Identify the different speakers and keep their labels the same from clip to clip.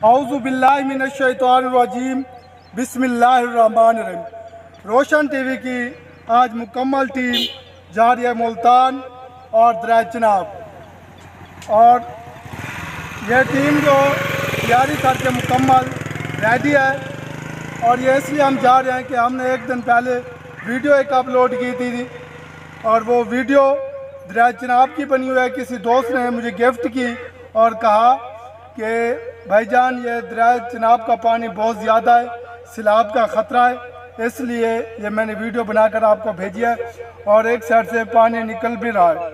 Speaker 1: औज़ु बिल्लाहि मिनश्शैतानिर्रजीम बिस्मिल्लाहिर्रहमानिर्रहीम। रोशन टीवी की आज मुकम्मल टीम जा रही है मुल्तान और दरिया चनाब, और यह टीम जो तैयारी करके मुकम्मल रेडी है। और ये इसलिए हम जा रहे हैं कि हमने एक दिन पहले वीडियो एक अपलोड की थी और वो वीडियो दरिया चनाब की बनी हुई है। किसी दोस्त ने मुझे गिफ्ट की और कहा कि भाईजान ये दरिया चनाब का पानी बहुत ज़्यादा है, सैलाब का ख़तरा है, इसलिए ये मैंने वीडियो बनाकर आपको भेजी है। और एक साइड से पानी निकल भी रहा है,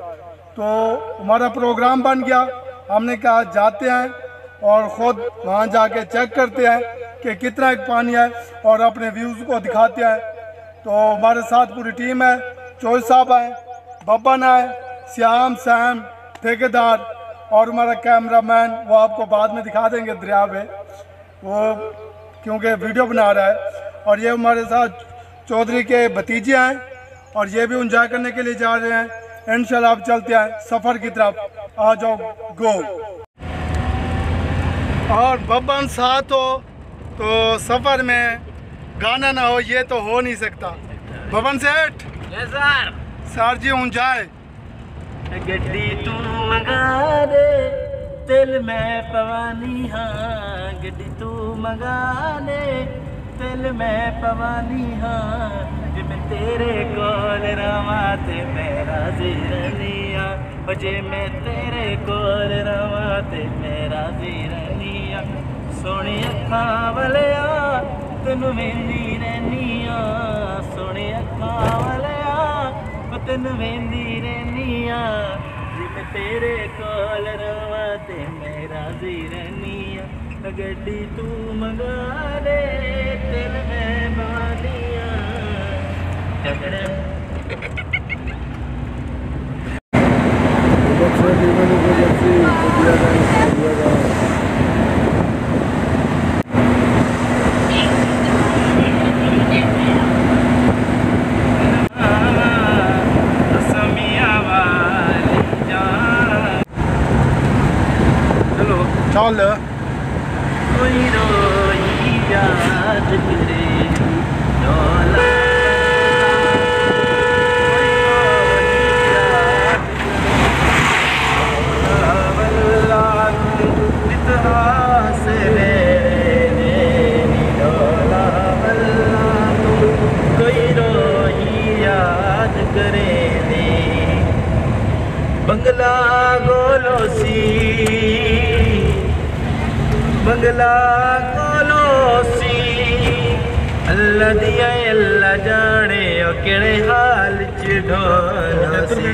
Speaker 1: तो हमारा प्रोग्राम बन गया। हमने कहा जाते हैं और ख़ुद वहाँ जाके चेक करते हैं कि कितना पानी है और अपने व्यूज़ को दिखाते हैं। तो हमारे साथ पूरी टीम है, चोई साहब हैं, बब्बन है, श्याम, सैम, ठेकेदार और हमारा कैमरामैन, वो आपको बाद में दिखा देंगे दरिया में, वो क्योंकि वीडियो बना रहा है। और ये हमारे साथ चौधरी के भतीजे हैं और ये भी एंजॉय करने के लिए जा रहे हैं। इंशाल्लाह अब चलते हैं सफ़र की तरफ। आ जाओ, गो। और बब्बन साथ हो तो सफ़र में गाना ना हो ये तो हो नहीं सकता। बब्बन सेठ सर जी एंजॉय।
Speaker 2: गड्डी तू मंगा दे दिल में पवानी, हाँ गड्डी तू मंगा दे दिल में पवानी, हाँ जे मैं तेरे कोल रवा ते मेरा जीरनिया, जे मैं तेरे कोल रवा ते मेरा जीरनिया। सोनी अखां वालिया तेनू वेंदी रहनिया, सोनी अखां वालिया तेन वेंदी रहनिया, जे मैं तेरे कोल रवा ते मेरा जी रहनिया। गड्डी तू मंगा दे दिल में बालिया।
Speaker 1: चल
Speaker 2: कोई रोई याद करे डोला, कोई रोई याद करे दे बंगला गोलोसी, बंगला गोलोसी। अल्लाह दिया अल्लाह जाने केड़े हाल च ढोलोसी,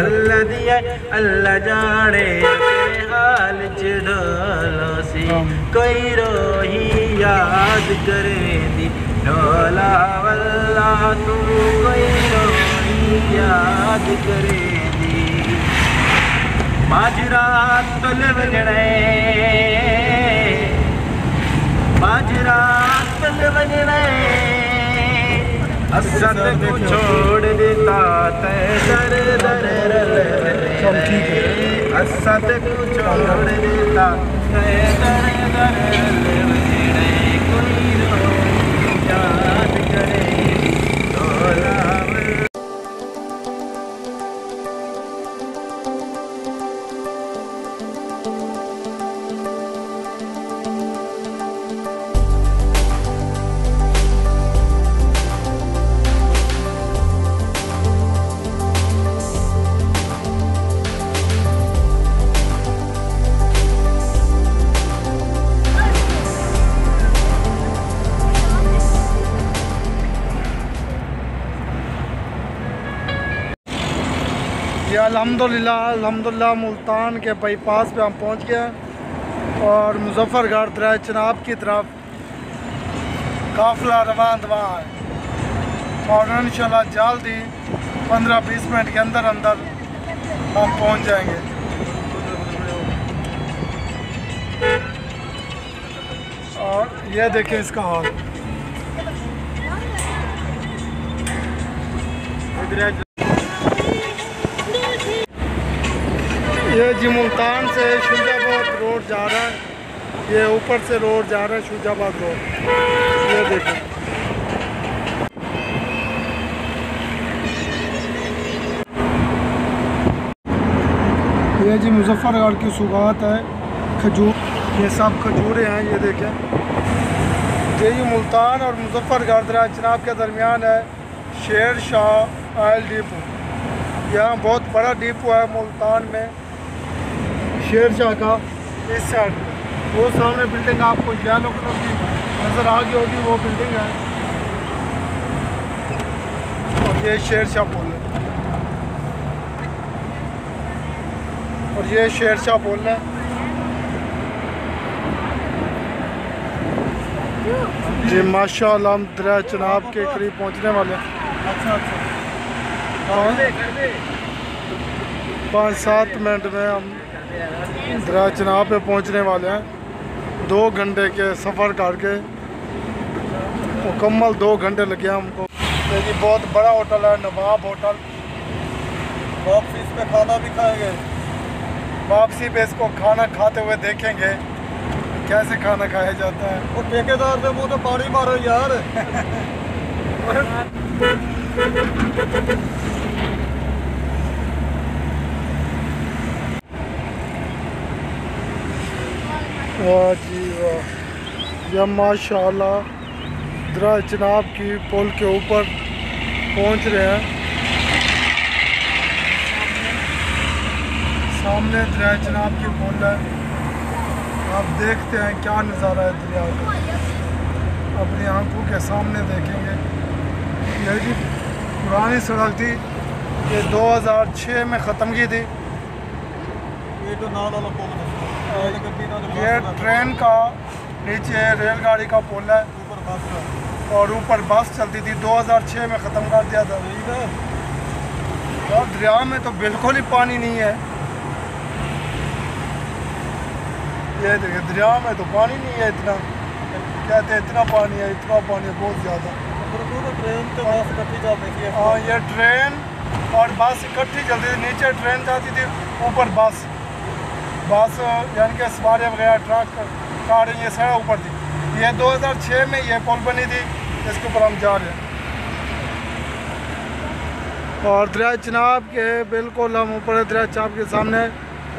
Speaker 2: अल्लाह दिया अल्लाह जाने केड़े हाल च ढोलोसी। कोई रोही याद करे दी ढोला वल्ला तू, कोई रोही याद करे दी। माजरा तुल वजणे, माजरा तुल वजणे, असद को छोड़ देता तै दर दर रल, असद को छोड़ देता तै दर दर रल। कोई रोई याद करे ढोला।
Speaker 1: ये अल्हम्दुलिल्लाह मुल्तान के बाईपास पे हम पहुंच गए हैं और मुजफ्फरगढ़ दरिया चनाब की तरफ काफ़िला रवान है। और इंशाल्लाह जल्द ही 15-20 मिनट के अंदर हम पहुंच जाएंगे। और ये देखें इसका हाल। ये जी मुल्तान से शुजाबाद रोड जा रहा है ये ऊपर से रोड जा रहा है शुजाबाद रोड, ये देखें। ये जी मुजफ्फरगढ़ की सुगात है, खजूर, ये सब खजूरें हैं, ये देखें। ये मुल्तान और मुजफ्फरगढ़ दरिया चनाब के दरमियान है शेर शाह ऑयल डिपो। यहाँ बहुत बड़ा डिपो है मुल्तान में शेर शाह का। इस साइड वो सामने बिल्डिंग आपको येलो कलर की नज़र आ गई होगी, वो बिल्डिंग है। और ये शेर शाह पुल है, और ये शेर शाह पुल है। जी माशाअल्लाह हम दरिया चनाब के करीब पहुंचने वाले हैं। अच्छा 5-7 मिनट में हम दरिया चनाब पे पहुंचने वाले हैं। 2 घंटे के सफ़र करके मुकम्मल 2 घंटे लगे हमको। ये बहुत बड़ा होटल है, नवाब होटल। वापसी पे खाना भी खाएंगे, वापसी पे इसको खाना खाते हुए देखेंगे कैसे खाना खाया जाता है। वो ठेकेदार ने मुँह तो पानी मारो यार। वाह जी वाह, या माशाअल्लाह दरिया चनाब की पुल के ऊपर पहुंच रहे हैं। सामने दरिया चनाब की पुल है, आप देखते हैं क्या नज़ारा है दरिया का, अपनी आंखों के सामने देखेंगे। ये जी पुरानी सड़क थी, ये 2006 में ख़त्म की थी। ये तो ये ट्रेन का नीचे रेलगाड़ी का पुल है, और ऊपर बस चलती थी। 2006 में ख़त्म कर दिया था। और दरिया में तो बिल्कुल ही पानी नहीं है। ये देखिए दरिया में तो पानी नहीं है इतना, कहते हैं इतना पानी है, इतना पानी है बहुत ज़्यादा। ट्रेन तो बस इकट्ठी चलती थी। हाँ ये ट्रेन और बस इकट्ठी चलती थी, नीचे ट्रेन जाती थी, ऊपर बस यानी कि सवारियाँ वगैरह ट्रक कार ये सारा ऊपर थी। ये 2006 में ये पुल बनी थी, इसके ऊपर हम जा रहे हैं। और दरिया चनाब के बिल्कुल हम ऊपर दरिया चनाब के सामने,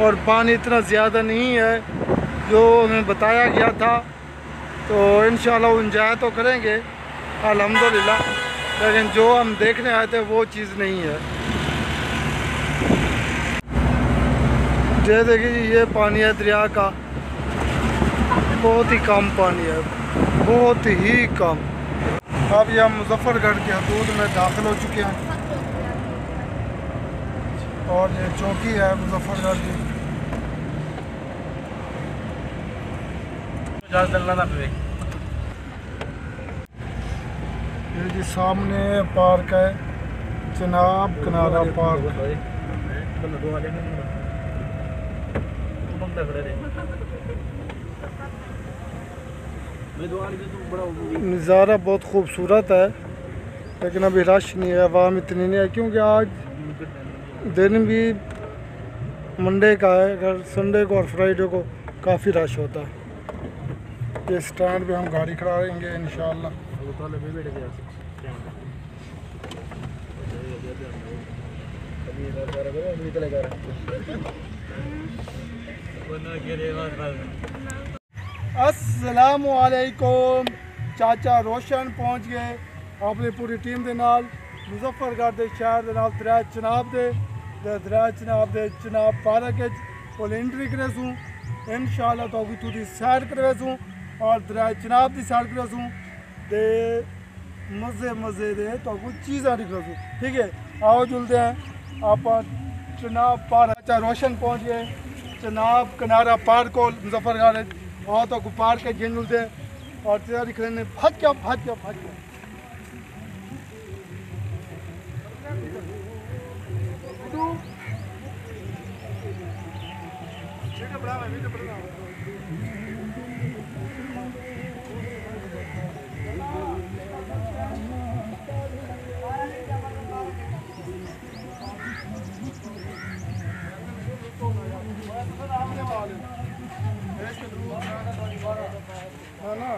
Speaker 1: और पानी इतना ज़्यादा नहीं है जो हमें बताया गया था। तो इंशाल्लाह एंजॉय तो करेंगे अल्हम्दुलिल्लाह, लेकिन जो हम देखने आए थे वो चीज़ नहीं है। ये देखिए जी ये पानी है दरिया का, बहुत ही कम पानी है, बहुत ही कम। अब ये हम मुजफ्फरगढ़ की हदूद में दाखिल हो चुके हैं, और ये चौकी है मुजफ्फरगढ़ की। ये जी सामने पार्क है, चनाब किनारा पार्क। नज़ारा बहुत खूबसूरत है, लेकिन अभी रश नहीं है, आवाम इतनी नहीं है, क्योंकि आज दिन भी मंडे का है। अगर संडे को और फ्राइडे को काफ़ी रश होता है। ये स्टैंड पे हम गाड़ी खड़ाएंगे इंशाअल्लाह। अस्सलामु अलैकुम। चाचा रोशन पहुँच गए अपनी पूरी टीम के नाल मुजफ्फरगढ़ के शहर के नाल दरिया चनाब दे चनाब पार्क फुल एंट्री करे सूँ। इंशाअल्लाह तो थोड़ी सैर करवे सूँ और दरिया चनाब की सैर करे सूँ, ते मज़े दे तो कुछ चीज़ा निकल सूँ। ठीक है, आओ जुलते हैं आप चनाब पार्क। चाचा रोशन पहुँच गए चनाब किनारा पार्क को मुजफ्फरगढ़, और तो पार्क के गेंद जुलते हैं और तैयारी करने भाग क्या। ना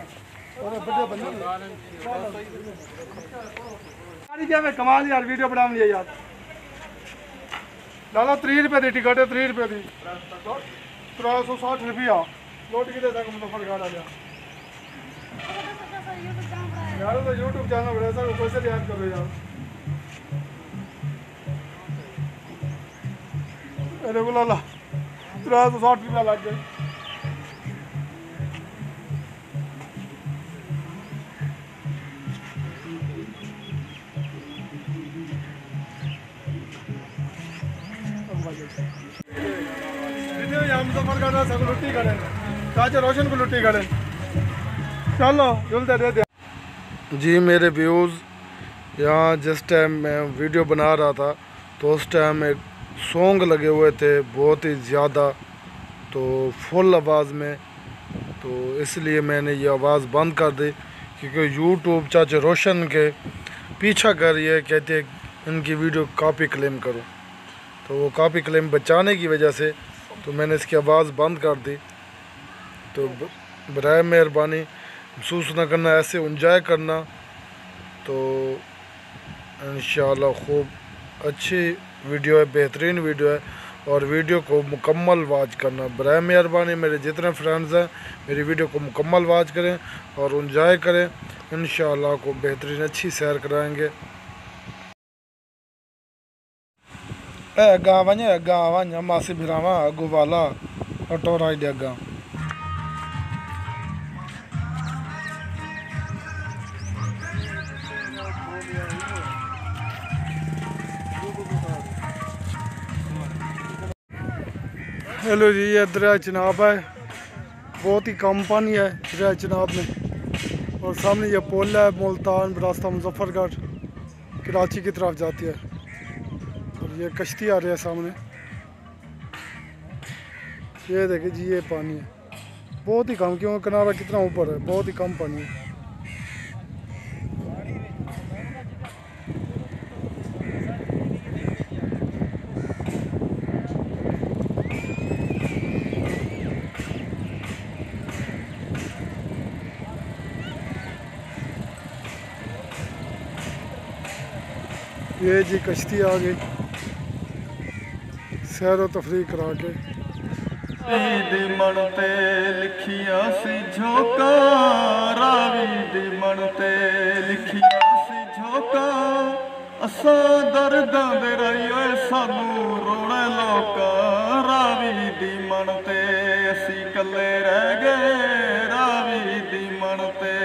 Speaker 1: और बड़े बंदे क्या मैं कमाल यार वीडियो बना लिया यार लाला 30 रुपए दी टिकट है 30 रुपए दी 360 रुपया लोट के दे तक मुजफ्फर गाड़ा लिया यार तो यूट्यूब चैनल बड़ा सा कैसे याद करो यार अरे बोला ला 360 रुपया लग गए मुजफ्फर गाड़ा सब लुट्टी करें चाचा रोशन को लुट्टी करें चलो जुलते दे दे जी मेरे व्यूज़ यहाँ जिस टाइम मैं वीडियो बना रहा था तो उस टाइम एक सॉन्ग लगे हुए थे बहुत ही ज़्यादा तो फुल आवाज़ में तो इसलिए मैंने ये आवाज़ बंद कर दी क्योंकि यूट्यूब चाचा रोशन के पीछा कर ये कहते इनकी वीडियो कॉपी क्लेम करो तो वो कॉपी क्लेम बचाने की वजह से तो मैंने इसकी आवाज़ बंद कर दी तो बराए मेहरबानी महसूस न करना ऐसे एंजॉय करना तो इंशाल्लाह खूब अच्छी वीडियो है बेहतरीन वीडियो है और वीडियो को मुकम्मल वॉच करना बराए मेहरबानी मेरे जितने फ्रेंड्स हैं मेरी वीडियो को मुकम्मल वॉच करें और एंजॉय करें इंशाल्लाह को बेहतरीन अच्छी सैर कराएंगे गाँव मासी भिरावा अगू वाला ऑटो राइड अगा हेलो जी ये दरिया चिनाब है बहुत ही कम पानी है दरिया चिनाब में और सामने ये पुल है मुल्तान रास्ता मुजफ्फरगढ़ कराची की तरफ जाती है और ये कश्ती आ रही है सामने ये देखिए जी ये पानी है बहुत ही कम क्योंकि किनारा कितना ऊपर है बहुत ही कम पानी है ये जी कश्ती आ गई सैर व तफरीह करा के
Speaker 2: दी मन ते लिखिया सी झोंका रावी दी मन ते लिखिया सी झोंका असा दर्दां दे रहिए सानू रोने लोका रावी दी मन ते असी कल्ले रह गए रावी दी मन ते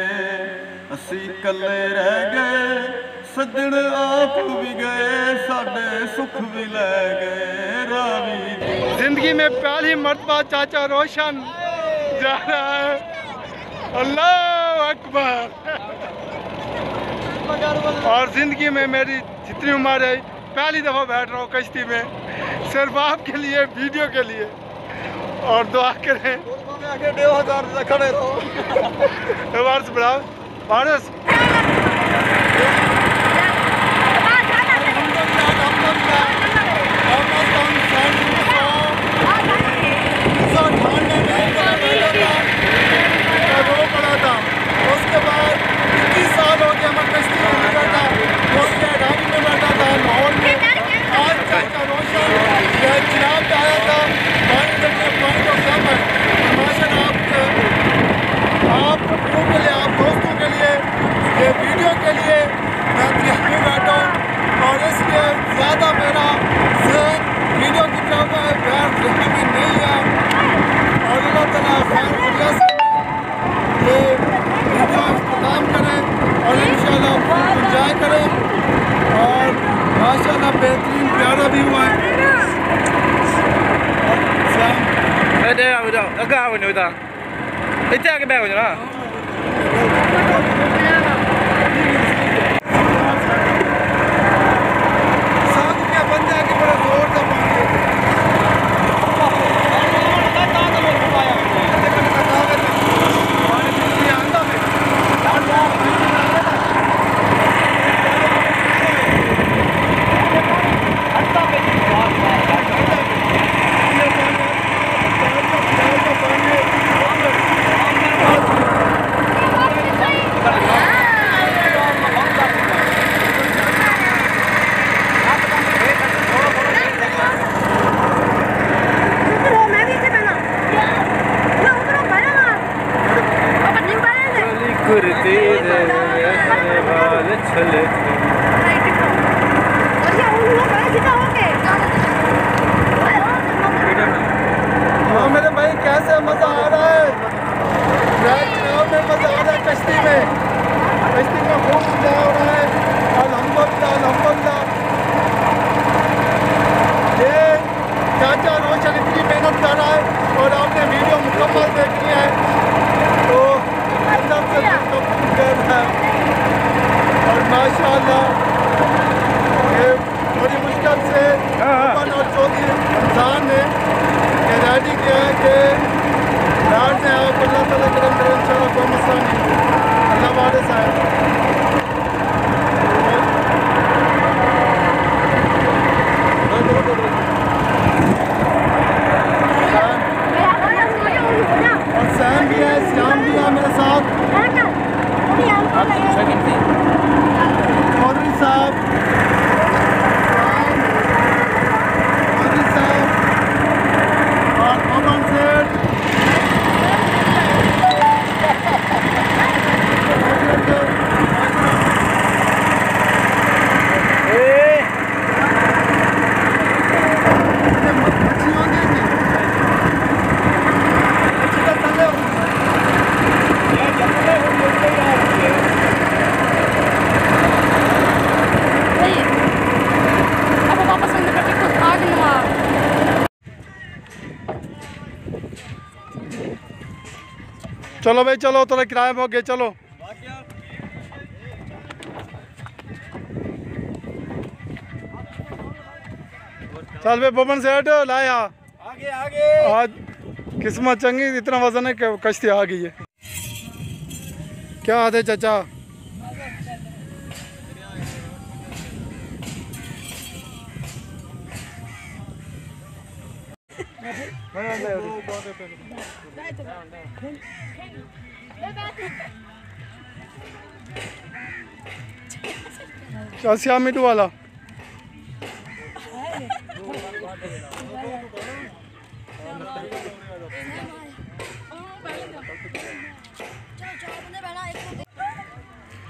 Speaker 2: असी कल्ले रह गए सज्जन आप भी गए साडे सुख भी ले गए रावी
Speaker 1: जिंदगी में पहली मरतबा चाचा रोशन जा रहा है अल्लाह अकबर और ज़िंदगी में मेरी जितनी उम्र है पहली दफ़ा बैठ रहा हूँ कश्ती में सिर्फ आपके लिए वीडियो के लिए और दुआ करें खड़े रहो बड़ा भारत उसके बाद 21 साल हो गया मैं कश्ती में बैठा उसके अडानी में बैठा था लाहौर में आज चाचा रोशन चिनाब पे आया था पानी तो कम है माशाल्लाह आप लोगों के लिए आप दोस्तों के लिए ये वीडियो के लिए मैं यहाँ में बैठा हूँ और इसलिए ज़्यादा मेरा ज़हन वीडियो की तरफ बैठ रखने में नहीं है और अल्लाह ताला खैर दुनिया से ये काम करें और इंशाल्लाह एंजॉय करें और माशाल्लाह बेहतरीन प्यारा भी हुआ है बंदे आगे बड़ा जोर से मुकम्मल देखनी है तो अंदर से कम है। और माशाअल्लाह ये बड़ी मुश्किल से और चौधरी रमजान ने रेडी किया है कि लाड से आप अल्लाह ताला करम करे इंशाअल्लाह कोई मसला नहीं। अल्लाह वारिस है। और सैम भी है, श्याम भी है मेरे साथ, चौधरी साहब, और पवन सेठ, चलो भाई चलो थोड़ा किराए में हो गए चलो। चल भाई बबन सेठ लाया
Speaker 2: आगे आगे।
Speaker 1: आज किस्मत चंगी इतना वजन है कि कश्ती आ गई है। क्या आते चाचा? श्याम मिटू वाला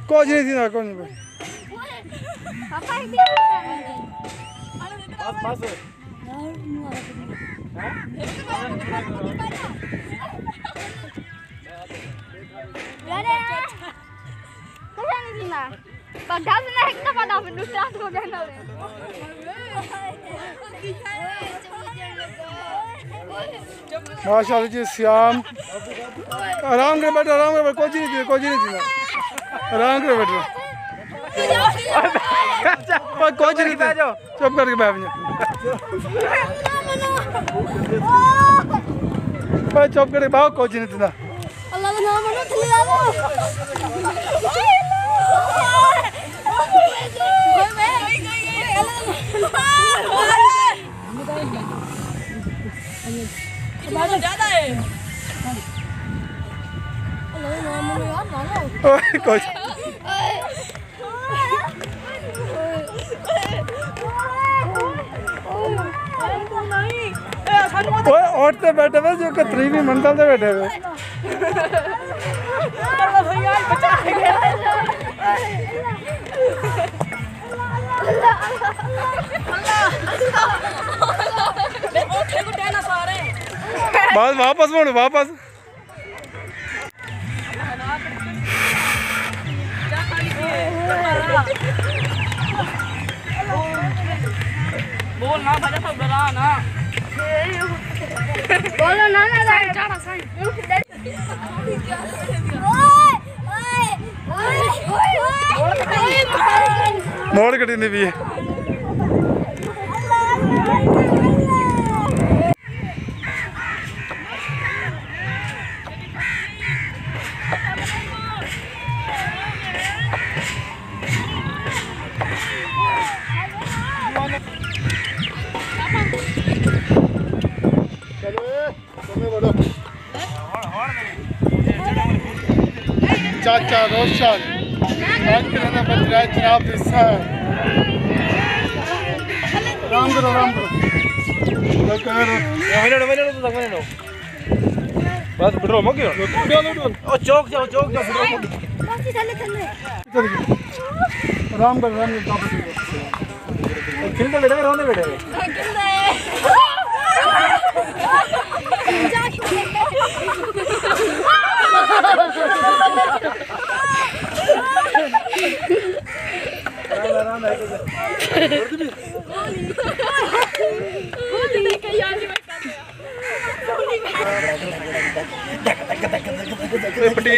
Speaker 1: कुछ नहीं थी ना कुछ नहीं। माशाल्लाह जी श्याम आराम कर बैठो कुछ नहीं थी ना आराम कर बैठो कुछ नहीं था चुप करके बैठ जा चुप करके बाहर कुछ नहीं थी ना।
Speaker 3: ज्यादा है
Speaker 1: कुछ औरतें बैठे हुए जो कतरीवी मंडल से बैठे हुए बस वापस मोड़ वापस
Speaker 3: बोल ना बजा सब डरा ना बोलो ना ना चारा साइन
Speaker 1: मोड़ कटी नहीं भी है। चाचा रोशन जनाब हिस्सा है। राम करो
Speaker 2: बस पेट्रोल मो गयो ओ चौक जाओ
Speaker 1: राम कर
Speaker 2: खिलते बैठे रहने बैठे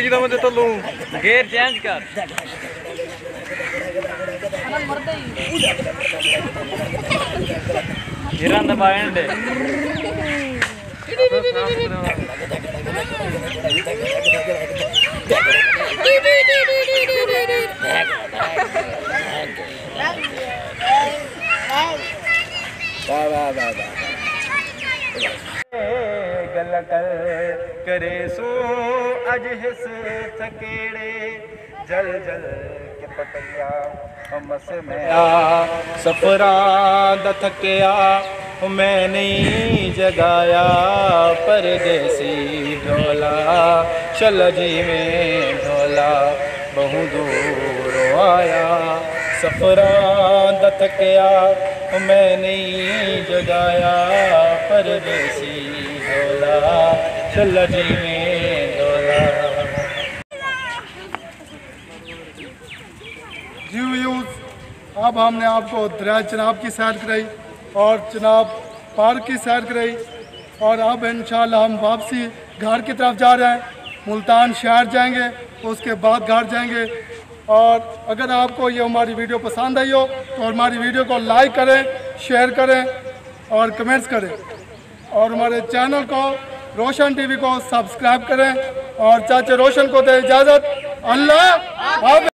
Speaker 2: की दम तो लूं
Speaker 4: गेयर चेंज कर हिरन दबाएंगे
Speaker 2: गल कर करे सो अज हिस थकेड़े जल जल के पटिया हमस में सफरा द थकिया मैं नहीं जगाया परदेसी ढोला चल जी में ढोला बहु दूर आया सफरा द थकिया मैं नहीं जगाया परदेसी ढोला चल जी में ढोला।
Speaker 1: जी व्यूज, अब हमने आपको दरिया चिनाब की सैर कराई और चिनाब पार्क की सैर कराई और अब इंशाल्लाह हम वापसी घर की तरफ जा रहे हैं। मुल्तान शहर जाएंगे, उसके बाद घर जाएंगे। और अगर आपको ये हमारी वीडियो पसंद आई हो तो हमारी वीडियो को लाइक करें, शेयर करें और कमेंट्स करें और हमारे चैनल को रोशन टीवी को सब्सक्राइब करें और चाचा रोशन को दे इजाज़त। अल्लाह हाफ़िज़।